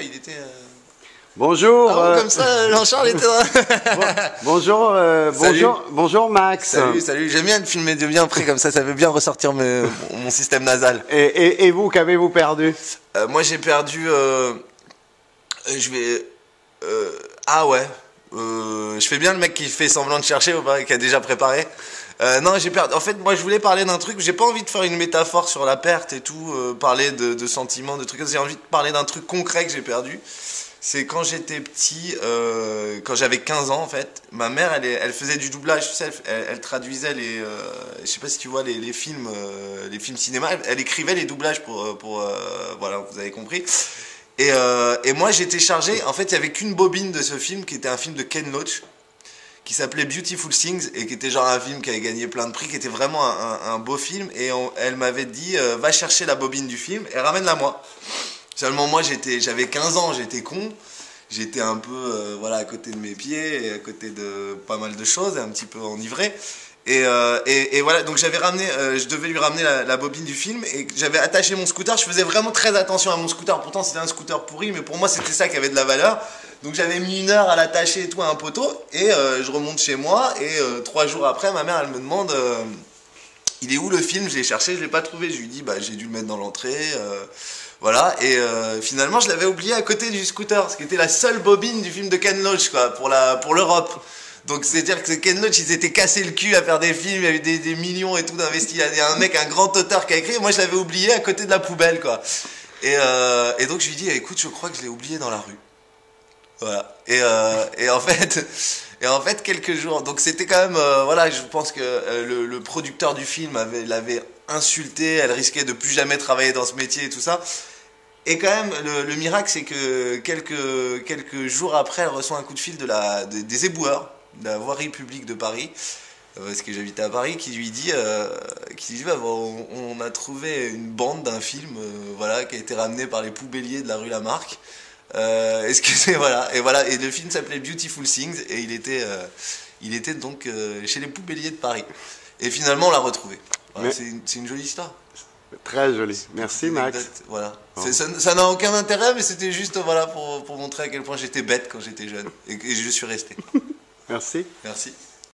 il était... Bonjour. Ah, comme ça, Jean-Charles était là. Bonjour, bonjour Max. Salut. J'aime bien de filmer de bien près comme ça veut bien ressortir mon système nasal. Et vous, qu'avez-vous perdu? Moi, j'ai perdu... ah ouais. Je fais bien le mec qui fait semblant de chercher ou pas, qui a déjà préparé. Non, j'ai perdu. En fait, moi, je voulais parler d'un truc. J'ai pas envie de faire une métaphore sur la perte et tout, parler de sentiments, de trucs. J'ai envie de parler d'un truc concret que j'ai perdu. C'est quand j'étais petit, quand j'avais 15 ans en fait, ma mère elle faisait du doublage, tu sais, elle traduisait les, je sais pas si tu vois les films cinéma, elle écrivait les doublages pour voilà, vous avez compris. Et moi j'étais chargé, en fait il y avait qu'une bobine de ce film qui était un film de Ken Loach, qui s'appelait Beautiful Things et qui était genre un film qui avait gagné plein de prix, qui était vraiment un beau film et elle m'avait dit va chercher la bobine du film et ramène-la moi. Seulement moi j'avais 15 ans, j'étais con, j'étais un peu voilà, à côté de mes pieds et à côté de pas mal de choses, un petit peu enivré. Et voilà, donc j'avais ramené, je devais lui ramener la bobine du film et j'avais attaché mon scooter, je faisais vraiment très attention à mon scooter, pourtant c'était un scooter pourri mais pour moi c'était ça qui avait de la valeur. Donc j'avais mis 1 heure à l'attacher et tout à un poteau et je remonte chez moi et 3 jours après ma mère elle me demande il est où le film, je l'ai cherché, je l'ai pas trouvé, je lui dis bah j'ai dû le mettre dans l'entrée. Voilà, et finalement je l'avais oublié à côté du scooter, ce qui était la seule bobine du film de Ken Loach, quoi, pour l'Europe. Donc c'est-à-dire que Ken Loach, ils s'étaient cassé le cul à faire des films, il y a eu des millions et tout d'investis. Il y a un mec, un grand auteur qui a écrit, et moi je l'avais oublié à côté de la poubelle, quoi. Et donc je lui dis, écoute, je crois que je l'ai oublié dans la rue. Voilà. Et en fait, quelques jours, donc c'était quand même, voilà, je pense que le producteur du film l'avait insulté, elle risquait de plus jamais travailler dans ce métier et tout ça. Et quand même, le miracle, c'est que quelques jours après, elle reçoit un coup de fil des éboueurs, de la voirie publique de Paris, parce que j'habitais à Paris, qui lui dit bah, bon, on a trouvé une bande d'un film voilà, qui a été ramené par les poubelliers de la rue Lamarck. Est-ce que c'est voilà, et le film s'appelait Beautiful Things et il était donc chez les poubelliers de Paris. Et finalement, on l'a retrouvé. Voilà, c'est une jolie histoire. Très joli. Merci Max. Voilà. Bon. Ça n'a aucun intérêt, mais c'était juste voilà, pour montrer à quel point j'étais bête quand j'étais jeune. Et je suis resté. Merci. Merci.